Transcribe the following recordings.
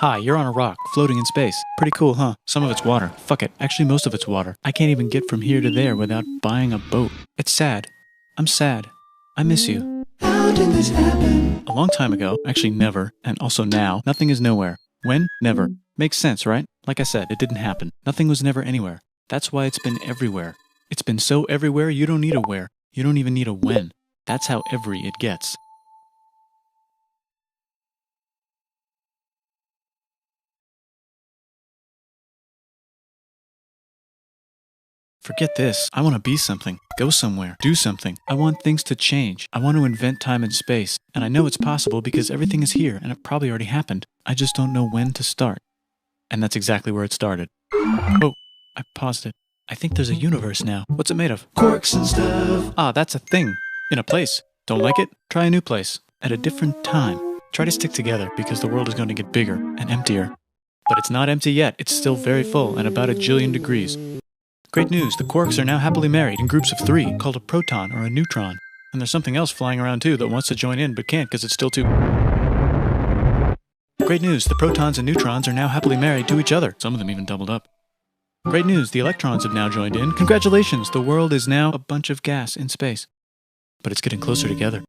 Hi, you're on a rock, floating in space. Pretty cool, huh? Some of it's water. Fuck it. Actually, most of it's water. I can't even get from here to there without buying a boat. It's sad. I'm sad. I miss you. How did this happen? A long time ago, actually never, and also now, nothing is nowhere. When? Never. Makes sense, right? Like I said, it didn't happen. Nothing was never anywhere. That's why it's been everywhere. It's been so everywhere, you don't need a where. You don't even need a when. That's how every it gets. Forget this. I want to be something. Go somewhere. Do something. I want things to change. I want to invent time and space. And I know it's possible because everything is here and it probably already happened. I just don't know when to start. And that's exactly where it started. Oh, I paused it. I think there's a universe now. What's it made of? Quarks and stuff. Ah, that's a thing. In a place. Don't like it? Try a new place. At a different time. Try to stick together because the world is going to get bigger and emptier. But it's not empty yet. It's still very full and about 1 jillion degrees. Great news, the quarks are now happily married in groups of 3, called a proton or a neutron. And there's something else flying around too that wants to join in but can't because it's still too... Great news, the protons and neutrons are now happily married to each other. Some of them even doubled up. Great news, the electrons have now joined in. Congratulations, the world is now a bunch of gas in space. But it's getting closer together.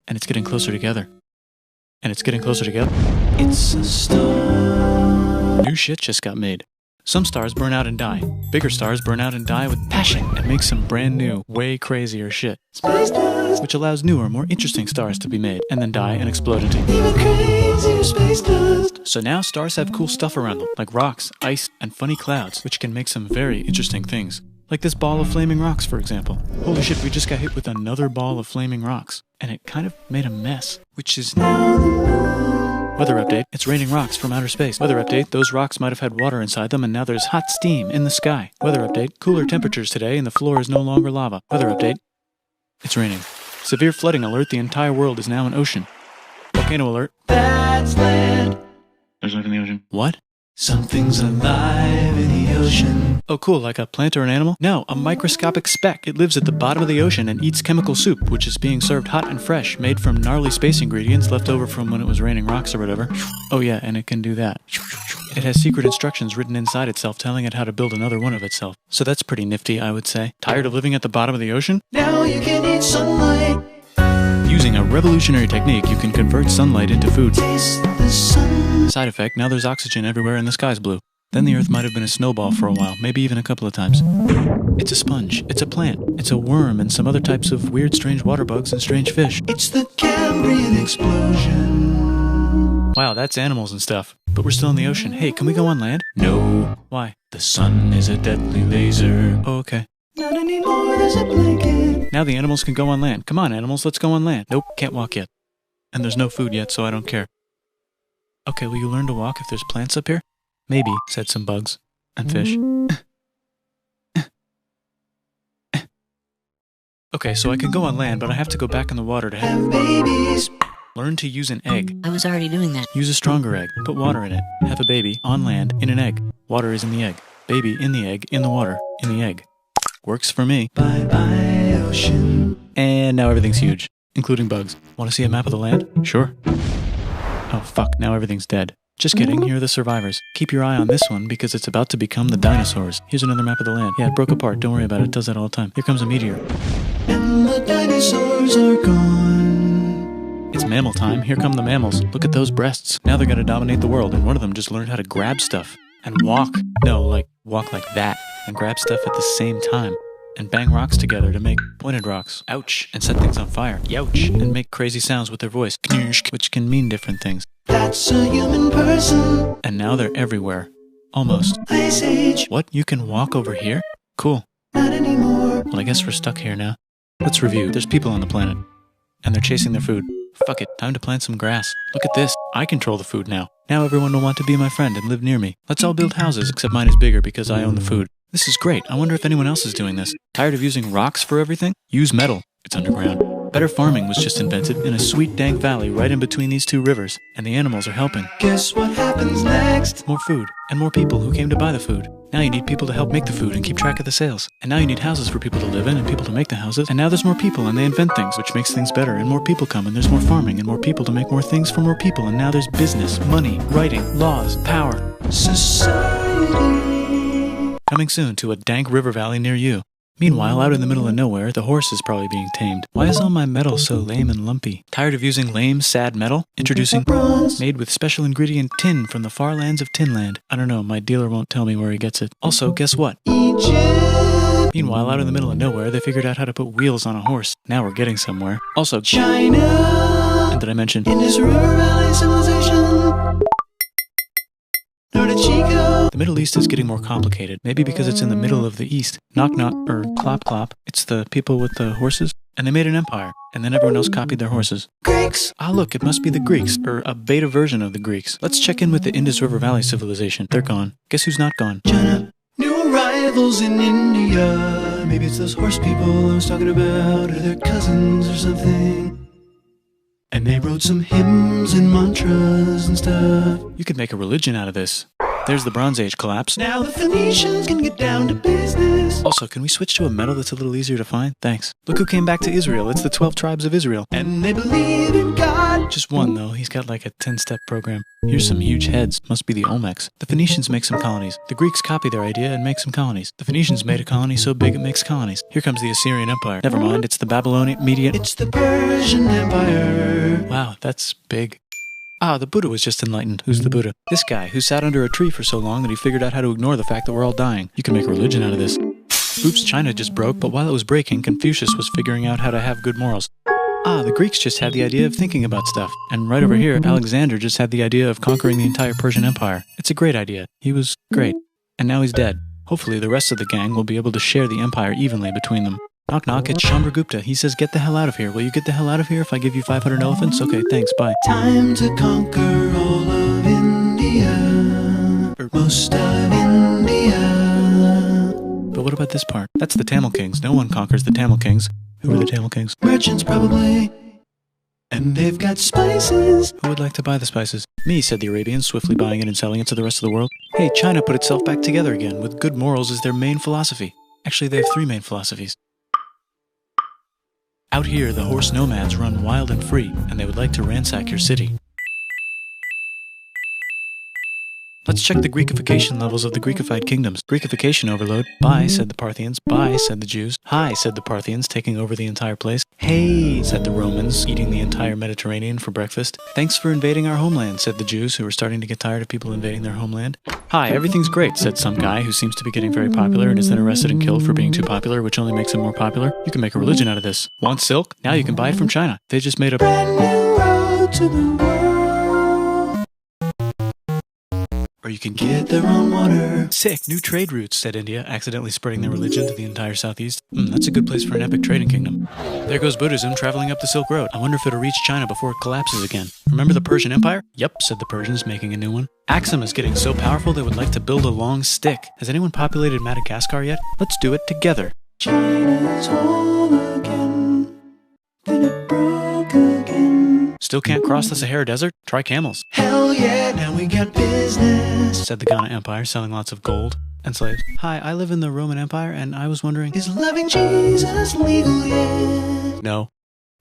And it's getting closer together. And it's getting closer together. It's a star. New shit just got made. Some stars burn out and die. Bigger stars burn out and die with passion and make some brand new, way crazier shit. Space dust. Which allows newer, more interesting stars to be made and then die and explode into Even crazier space dust. So now stars have cool stuff around them, like rocks, ice, and funny clouds, which can make some very interesting things. Like this ball of flaming rocks, for example. Holy shit, we just got hit with another ball of flaming rocks. And it kind of made a mess, which is now the moon. Weather update, it's raining rocks from outer space. Weather update, those rocks might have had water inside them and now there's hot steam in the sky. Weather update, cooler temperatures today and the floor is no longer lava. Weather update, it's raining. Severe flooding alert, the entire world is now an ocean. Volcano alert. That's land. There's life in the ocean. What? Something's alive in the ocean. Oh cool, like a plant or an animal? No, a microscopic speck. It lives at the bottom of the ocean and eats chemical soup, which is being served hot and fresh, made from gnarly space ingredients left over from when it was raining rocks or whatever. Oh yeah, and it can do that. It has secret instructions written inside itself telling it how to build another one of itself. So that's pretty nifty, I would say. Tired of living at the bottom of the ocean? Now you can eat sunlight. Using a revolutionary technique, you can convert sunlight into food. Taste the sun. Side effect, now there's oxygen everywhere and the sky's blue. Then the Earth might have been a snowball for a while, maybe even a couple of times. It's a sponge, it's a plant, it's a worm and some other types of weird strange water bugs and strange fish. It's the Cambrian explosion. Wow, that's animals and stuff. But we're still in the ocean. Hey, can we go on land? No. Why? The sun is a deadly laser. Oh, okay. Not anymore, there's a blanket. Now the animals can go on land. Come on, animals, let's go on land. Nope, can't walk yet. And there's no food yet, so I don't care. Okay, will you learn to walk if there's plants up here? Maybe, said some bugs. And fish. Okay, so I can go on land, but I have to go back in the water to Have babies. learn to use an egg. I was already doing that. Use a stronger egg. Put water in it. Have a baby on land in an egg. Water is in the egg. Baby in the egg, in the water, in the egg. Works for me. Bye bye ocean. And now everything's huge, including bugs. Want to see a map of the land? Sure. Oh fuck, now everything's dead. Just kidding, here are the survivors. Keep your eye on this one because it's about to become the dinosaurs. Here's another map of the land. Yeah, it broke apart, don't worry about it, it does that all the time. Here comes a meteor. And the dinosaurs are gone. It's mammal time, here come the mammals. Look at those breasts. Now they're gonna dominate the world, and one of them just learned how to grab stuff. And walk. No, like, walk like that. And grab stuff at the same time. And bang rocks together to make pointed rocks. Ouch. And set things on fire. Youch. And make crazy sounds with their voice. Knirsch, which can mean different things. That's a human person. And now they're everywhere. Almost. Ice Age. What? You can walk over here? Cool. Not anymore. Well, I guess we're stuck here now. Let's review. There's people on the planet. And they're chasing their food. Fuck it. Time to plant some grass. Look at this. I control the food now. Now everyone will want to be my friend and live near me. Let's all build houses, except mine is bigger because I own the food. This is great. I wonder if anyone else is doing this. Tired of using rocks for everything? Use metal. It's underground. Better farming was just invented in a sweet dank valley right in between these two rivers, and the animals are helping. Guess what happens next? More food, and more people who came to buy the food. Now you need people to help make the food and keep track of the sales. And now you need houses for people to live in and people to make the houses. And now there's more people and they invent things, which makes things better. And more people come and there's more farming and more people to make more things for more people. And now there's business, money, writing, laws, power. Society. Coming soon to a dank river valley near you. Meanwhile, out in the middle of nowhere, the horse is probably being tamed. Why is all my metal so lame and lumpy? Tired of using lame, sad metal? Introducing bronze, made with special ingredient tin from the far lands of Tinland. I don't know, my dealer won't tell me where he gets it. Also, guess what? Egypt. Meanwhile, out in the middle of nowhere, they figured out how to put wheels on a horse. Now we're getting somewhere. Also, China. And did I mention Indus River Valley Civilization. Norte Chico. the Middle East is getting more complicated? Maybe because it's in the middle of the East. Knock knock, or clop clop. It's the people with the horses. And they made an empire. And then everyone else copied their horses. Greeks. Ah, look, it must be the Greeks, or a beta version of the Greeks. Let's check in with the Indus River Valley civilization. They're gone. Guess who's not gone? China. New arrivals in India. Maybe it's those horse people I was talking about, or their cousins or something. And they wrote some hymns and mantras and stuff. You could make a religion out of this. There's the Bronze Age collapse. Now the Phoenicians can get down to business. Also, can we switch to a metal that's a little easier to find? Thanks. Look who came back to Israel. It's the 12 tribes of Israel. And they believe in God. Just one, though. He's got like a 10-step program. Here's some huge heads. Must be the Olmecs. The Phoenicians make some colonies. The Greeks copy their idea and make some colonies. The Phoenicians made a colony so big it makes colonies. Here comes the Assyrian Empire. Never mind, it's the Babylonian Median. It's the Persian Empire. Wow, that's big. Ah, the Buddha was just enlightened. Who's the Buddha? This guy, who sat under a tree for so long that he figured out how to ignore the fact that we're all dying. You can make a religion out of this. Oops, China just broke, but while it was breaking, Confucius was figuring out how to have good morals. Ah, the Greeks just had the idea of thinking about stuff. And right over here, Alexander just had the idea of conquering the entire Persian Empire. It's a great idea. He was great. And now he's dead. Hopefully the rest of the gang will be able to share the empire evenly between them. Knock knock, it's Chandragupta. He says, get the hell out of here. Will you get the hell out of here if I give you 500 elephants? Okay, thanks, bye. Time to conquer all of India. Or most of India. But what about this part? That's the Tamil Kings. No one conquers the Tamil Kings. Who are the Tamil Kings? Merchants probably. And they've got spices. Who would like to buy the spices? Me, said the Arabians, swiftly buying it and selling it to the rest of the world. Hey, China put itself back together again, with good morals as their main philosophy. Actually, they have 3 main philosophies. Out here, the horse nomads run wild and free, and they would like to ransack your city. Let's check the Greekification levels of the Greekified kingdoms. Greekification overload. Bye, said the Parthians. Bye, said the Jews. Hi, said the Parthians, taking over the entire place. Hey, said the Romans, eating the entire Mediterranean for breakfast. Thanks for invading our homeland, said the Jews, who were starting to get tired of people invading their homeland. Hi, everything's great, said some guy who seems to be getting very popular and is then arrested and killed for being too popular, which only makes him more popular. You can make a religion out of this. Want silk? Now you can buy it from China. They just made a Brand new road to the world. Or you can Get their own water. Sick, new trade routes, said India, accidentally spreading their religion to the entire southeast. That's a good place for an epic trading kingdom. There goes Buddhism traveling up the Silk Road. I wonder if it'll reach China before it collapses again. Remember the Persian Empire? Yep, said the Persians, making a new one. Axum is getting so powerful they would like to build a long stick. Has anyone populated Madagascar yet? Let's do it together. China's whole again. Then it broke again. Still can't cross the Sahara Desert? Try camels, Hell yeah, now we got business. said the Ghana Empire, selling lots of gold and slaves. Hi, I live in the Roman Empire, and I was wondering... Is loving Jesus legal yet? No.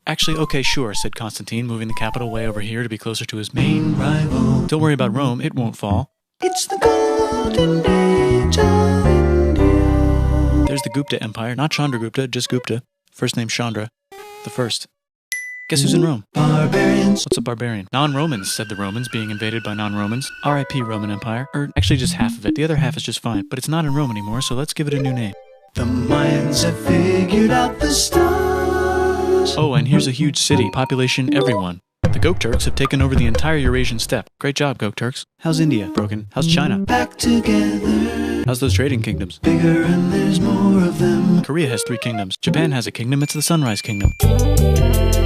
Actually, okay, sure, said Constantine, moving the capital way over here to be closer to his main... Rival. Don't worry about Rome, it won't fall. It's the golden age of India. There's the Gupta Empire, not Chandragupta, just Gupta. First name Chandra. The first. Guess who's in Rome? Barbarians. What's a barbarian? Non-Romans, said the Romans, being invaded by non-Romans. R.I.P. Roman Empire. Or actually just half of it. The other half is just fine. But it's not in Rome anymore, so let's give it a new name. The Mayans have figured out the stars. Oh, and here's a huge city. Population everyone. The Gokturks have taken over the entire Eurasian steppe. Great job, Gokturks. How's India? Broken. How's China? Back together. How's those trading kingdoms? Bigger and there's more of them. Korea has 3 kingdoms. Japan has a kingdom. It's the Sunrise Kingdom.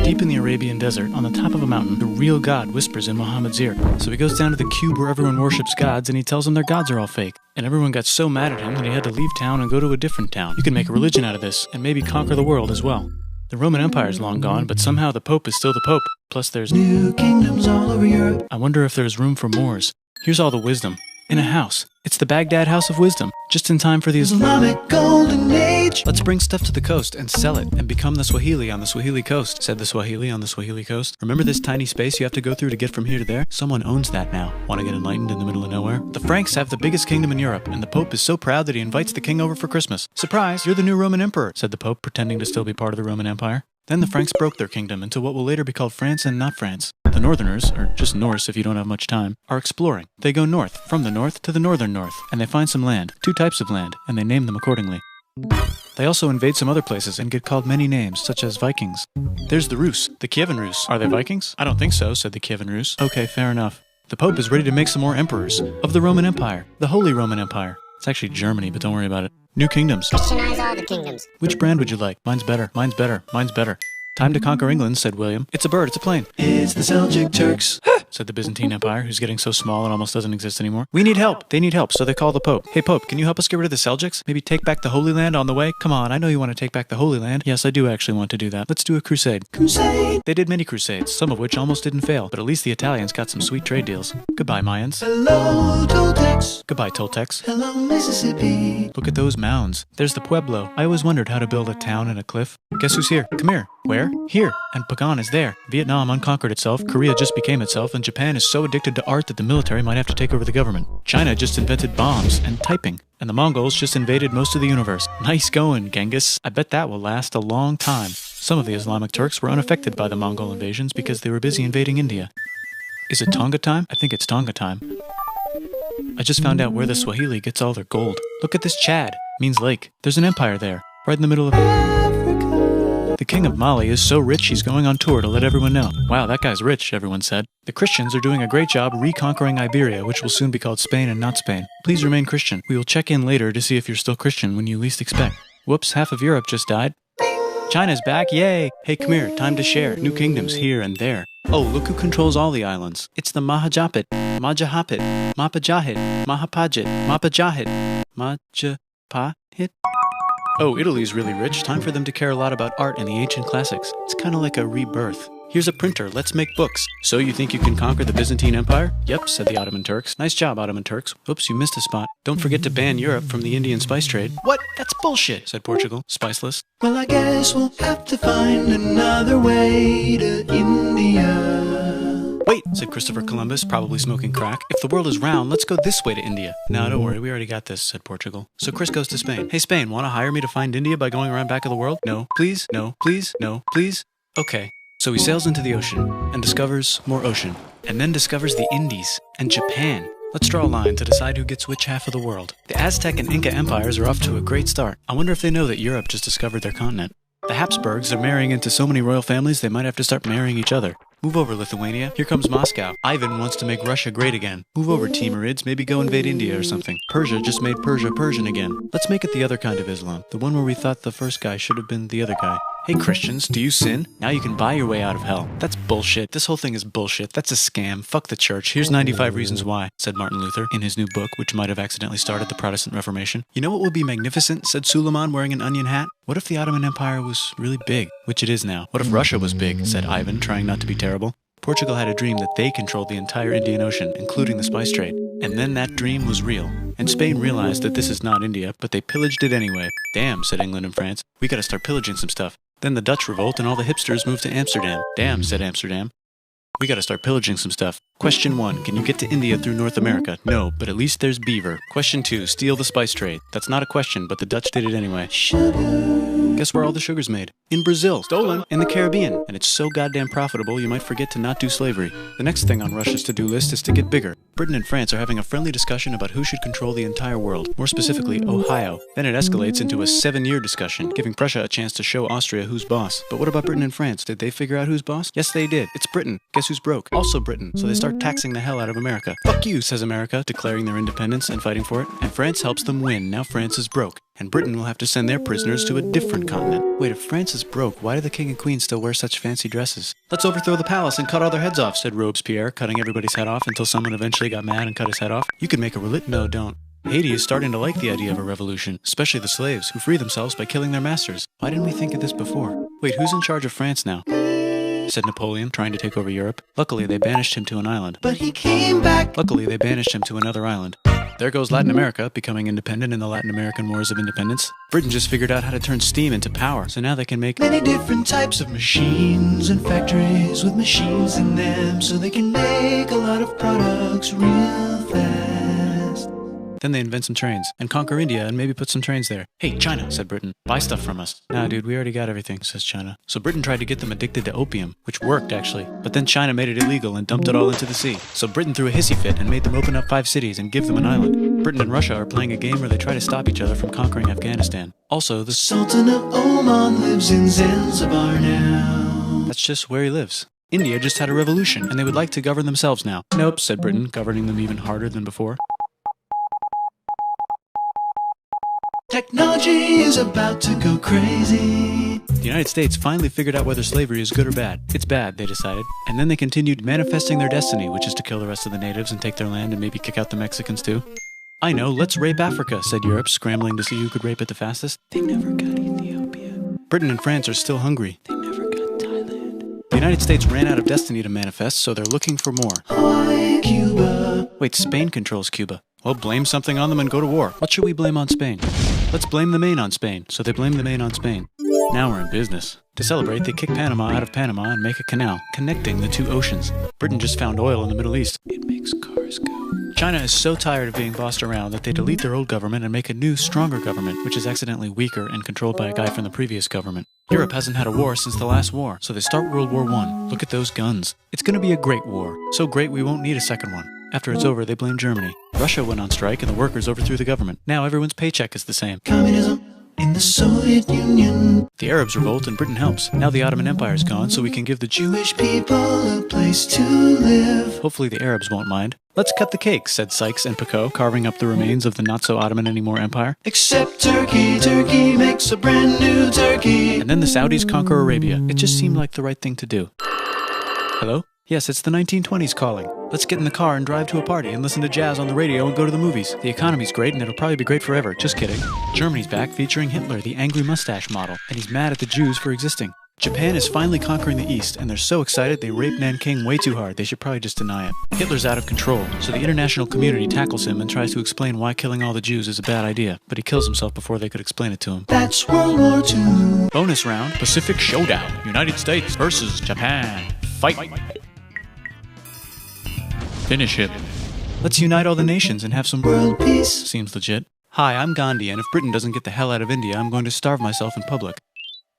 Deep in the Arabian desert, on the top of a mountain, the real God whispers in Muhammad's ear. So he goes down to the cube where everyone worships gods, and he tells them their gods are all fake. And everyone got so mad at him that he had to leave town and go to a different town. You can make a religion out of this, and maybe conquer the world as well. The Roman Empire's long gone, but somehow the Pope is still the Pope. Plus there's New kingdoms all over Europe. I wonder if there's room for Moors. Here's all the wisdom. In a house. It's the Baghdad House of Wisdom. Just in time for the Islamic Golden Age. Let's bring stuff to the coast and sell it and become the Swahili on the Swahili coast, said the Swahili on the Swahili coast. Remember this tiny space you have to go through to get from here to there? Someone owns that now. Want to get enlightened in the middle of nowhere? The Franks have the biggest kingdom in Europe, and the Pope is so proud that he invites the king over for Christmas. Surprise, you're the new Roman emperor, said the Pope, pretending to still be part of the Roman Empire. Then the Franks broke their kingdom into what will later be called France and not France. The Northerners, or just Norse if you don't have much time, are exploring. They go north, from the north to the northern north, and they find some land, 2 types of land, and they name them accordingly. They also invade some other places and get called many names, such as Vikings. There's the Rus, the Kievan Rus. Are they Vikings? I don't think so, said the Kievan Rus. Okay, fair enough. The Pope is ready to make some more emperors of the Roman Empire, the Holy Roman Empire. It's actually Germany, but don't worry about it. New kingdoms. Christianize all the kingdoms. Which brand would you like? Mine's better, mine's better, mine's better. Time to conquer England, said William. It's a bird, it's a plane. It's the Seljuk Turks, said the Byzantine Empire, who's getting so small it almost doesn't exist anymore. We need help. They need help, so they call the Pope. Hey, Pope, can you help us get rid of the Seljuks? Maybe take back the Holy Land on the way? Come on, I know you want to take back the Holy Land. Yes, I do actually want to do that. Let's do a crusade. Crusade. They did many crusades, some of which almost didn't fail, but at least the Italians got some sweet trade deals. Goodbye, Mayans. Hello, Toltecs. Goodbye, Toltecs. Hello, Mississippi. Look at those mounds. There's the Pueblo. I always wondered how to build a town in a cliff. Guess who's here? Come here. Where? Here. And Pagan is there. Vietnam unconquered itself, Korea just became itself, and Japan is so addicted to art that the military might have to take over the government. China just invented bombs and typing. And the Mongols just invaded most of the universe. Nice going, Genghis. I bet that will last a long time. Some of the Islamic Turks were unaffected by the Mongol invasions because they were busy invading India. Is it Tonga time? I think it's Tonga time. I just found out where the Swahili gets all their gold. Look at this Chad. Means lake. There's an empire there. Right in the middle of Africa. The king of Mali is so rich he's going on tour to let everyone know. Wow, that guy's rich, everyone said. The Christians are doing a great job reconquering Iberia, which will soon be called Spain and not Spain. Please remain Christian. We will check in later to see if you're still Christian when you least expect. Whoops, half of Europe just died. China's back, yay! Hey, come here, time to share. New kingdoms here and there. Oh, look who controls all the islands. It's the Mahajapit, Majapahit, Mapajahit, Mahapajit, Mapajahit, Majapahit. Oh, Italy's really rich. Time for them to care a lot about art and the ancient classics. It's kind of like a rebirth. Here's a printer, let's make books. So you think you can conquer the Byzantine Empire? Yep, said the Ottoman Turks. Nice job, Ottoman Turks. Oops, you missed a spot. Don't forget to ban Europe from the Indian spice trade. What? That's bullshit, said Portugal, spiceless. Well, I guess we'll have to find another way to India. Wait, said Christopher Columbus, probably smoking crack. If the world is round, let's go this way to India. No, don't worry, we already got this, said Portugal. So Chris goes to Spain. Hey, Spain, want to hire me to find India by going around back of the world? No, please, no, please, no, please. Okay. So he sails into the ocean and discovers more ocean, and then discovers the Indies and Japan. Let's draw a line to decide who gets which half of the world. The Aztec and Inca empires are off to a great start. I wonder if they know that Europe just discovered their continent. The Habsburgs are marrying into so many royal families they might have to start marrying each other. Move over, Lithuania. Here comes Moscow. Ivan wants to make Russia great again. Move over, Timurids. Maybe go invade India or something. Persia just made Persia Persian again. Let's make it the other kind of Islam. The one where we thought the first guy should have been the other guy. Hey Christians, do you sin? Now you can buy your way out of hell. That's bullshit. This whole thing is bullshit. That's a scam. Fuck the church. Here's 95 reasons why, said Martin Luther in his new book, which might have accidentally started the Protestant Reformation. You know what would be magnificent, said Suleiman wearing an onion hat? What if the Ottoman Empire was really big, which it is now? What if Russia was big, said Ivan, trying not to be terrible. Portugal had a dream that they controlled the entire Indian Ocean, including the spice trade. And then that dream was real. And Spain realized that this is not India, but they pillaged it anyway. Damn, said England and France. We gotta start pillaging some stuff. Then the Dutch revolt and all the hipsters moved to Amsterdam. Damn, said Amsterdam. We gotta start pillaging some stuff. Question 1, can you get to India through North America? No, but at least there's beaver. Question 2, steal the spice trade. That's not a question, but the Dutch did it anyway. Guess where all the sugar's made? In Brazil. Stolen. In the Caribbean. And it's so goddamn profitable you might forget to not do slavery. The next thing on Russia's to-do list is to get bigger. Britain and France are having a friendly discussion about who should control the entire world, more specifically Ohio. Then it escalates into a 7-year discussion, giving Prussia a chance to show Austria who's boss. But what about Britain and France? Did they figure out who's boss? Yes, they did. It's Britain. Guess who's broke? Also Britain. So they start taxing the hell out of America. Fuck you, says America, declaring their independence and fighting for it. And France helps them win. Now France is broke. And Britain will have to send their prisoners to a different continent. Wait, if France is broke, why do the king and queen still wear such fancy dresses? Let's overthrow the palace and cut all their heads off, said Robespierre, cutting everybody's head off until someone eventually got mad and cut his head off. You could make a religion. No, don't. Haiti is starting to like the idea of a revolution, especially the slaves, who free themselves by killing their masters. Why didn't we think of this before? Wait, who's in charge of France now? Said Napoleon, trying to take over Europe. Luckily, they banished him to an island. But he came back. Luckily, they banished him to another island. There goes Latin America, becoming independent in the Latin American Wars of Independence. Britain just figured out how to turn steam into power, so now they can make Many different types of machines and factories with machines in them, so they can make a lot of products real fast. Then they invent some trains, and conquer India and maybe put some trains there. Hey, China, said Britain, buy stuff from us. Nah, dude, we already got everything, says China. So Britain tried to get them addicted to opium, which worked, actually. But then China made it illegal and dumped it all into the sea. So Britain threw a hissy fit and made them open up 5 cities and give them an island. Britain and Russia are playing a game where they try to stop each other from conquering Afghanistan. Also, the Sultan of Oman lives in Zanzibar now. That's just where he lives. India just had a revolution, and they would like to govern themselves now. Nope, said Britain, governing them even harder than before. Technology is about to go crazy. The United States finally figured out whether slavery is good or bad. It's bad, they decided. And then they continued manifesting their destiny, which is to kill the rest of the natives and take their land and maybe kick out the Mexicans too. I know, let's rape Africa, said Europe, scrambling to see who could rape it the fastest. They never got Ethiopia. Britain and France are still hungry. They never got Thailand. The United States ran out of destiny to manifest, so they're looking for more. Hawaii, Cuba. Wait, Spain controls Cuba. Well, blame something on them and go to war. What should we blame on Spain? Let's blame the Maine on Spain. So they blame the Maine on Spain. Now we're in business. To celebrate, they kick Panama out of Panama and make a canal, connecting the 2 oceans. Britain just found oil in the Middle East. It makes cars go. China is so tired of being bossed around that they delete their old government and make a new, stronger government, which is accidentally weaker and controlled by a guy from the previous government. Europe hasn't had a war since the last war, so they start World War I. Look at those guns. It's gonna be a great war. So great we won't need a second one. After it's over, they blame Germany. Russia went on strike and the workers overthrew the government. Now everyone's paycheck is the same. Communism in the Soviet Union. The Arabs revolt and Britain helps. Now the Ottoman Empire's gone, so we can give the Jewish people a place to live. Hopefully the Arabs won't mind. Let's cut the cake, said Sykes and Picot, carving up the remains of the not-so-Ottoman-anymore empire. Except Turkey. Turkey makes a brand new Turkey. And then the Saudis conquer Arabia. It just seemed like the right thing to do. Hello? Yes, it's the 1920s calling. Let's get in the car and drive to a party and listen to jazz on the radio and go to the movies. The economy's great and it'll probably be great forever. Just kidding. Germany's back featuring Hitler, the angry mustache model, and he's mad at the Jews for existing. Japan is finally conquering the East, and they're so excited they rape Nanking way too hard. They should probably just deny it. Hitler's out of control, so the international community tackles him and tries to explain why killing all the Jews is a bad idea, but he kills himself before they could explain it to him. That's World War II. Bonus round, Pacific Showdown. United States versus Japan. Fight! Finish him. Let's unite all the nations and have some World peace. Seems legit. Hi, I'm Gandhi, and if Britain doesn't get the hell out of India, I'm going to starve myself in public.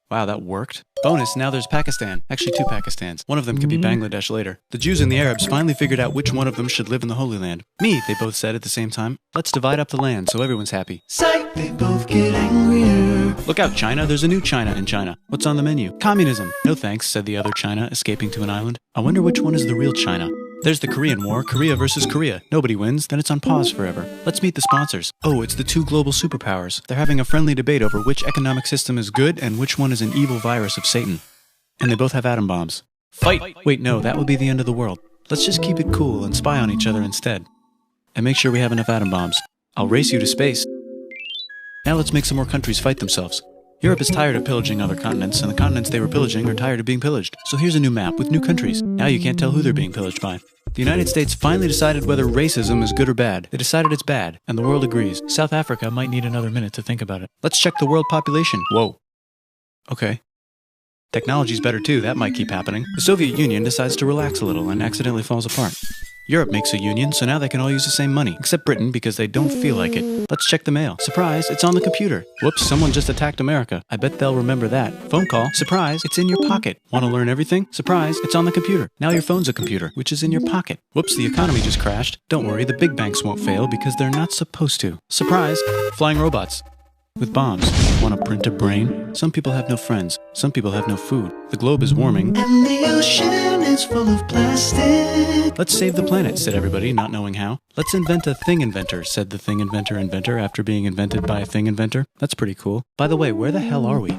Wow, that worked. Bonus, now there's Pakistan. Actually, 2 Pakistans. One of them could be Bangladesh later. The Jews and the Arabs finally figured out which one of them should live in the Holy Land. Me, they both said at the same time. Let's divide up the land so everyone's happy. Psych, they both get angrier. Look out, China. There's a new China in China. What's on the menu? Communism. No thanks, said the other China, escaping to an island. I wonder which one is the real China. There's the Korean War, Korea versus Korea. Nobody wins, then it's on pause forever. Let's meet the sponsors. Oh, it's the 2 global superpowers. They're having a friendly debate over which economic system is good and which one is an evil virus of Satan. And they both have atom bombs. Fight! Wait, no, that would be the end of the world. Let's just keep it cool and spy on each other instead. And make sure we have enough atom bombs. I'll race you to space. Now let's make some more countries fight themselves. Europe is tired of pillaging other continents, and the continents they were pillaging are tired of being pillaged. So here's a new map with new countries. Now you can't tell who they're being pillaged by. The United States finally decided whether racism is good or bad. They decided it's bad, and the world agrees. South Africa might need another minute to think about it. Let's check the world population. Whoa. Okay. Technology's better too, that might keep happening. The Soviet Union decides to relax a little and accidentally falls apart. Europe makes a union, so now they can all use the same money, except Britain because they don't feel like it. Let's check the mail. Surprise, it's on the computer. Whoops, someone just attacked America. I bet they'll remember that. Phone call. Surprise, it's in your pocket. Want to learn everything? Surprise, it's on the computer. Now your phone's a computer, which is in your pocket. Whoops, the economy just crashed. Don't worry, the big banks won't fail because they're not supposed to. Surprise, flying robots. With bombs. Want to print a brain? Some people have no friends. Some people have no food. The globe is warming. And the ocean is full of plastic. Let's save the planet, said everybody, not knowing how. Let's invent a thing inventor, said the thing inventor after being invented by a thing inventor. That's pretty cool. By the way, where the hell are we?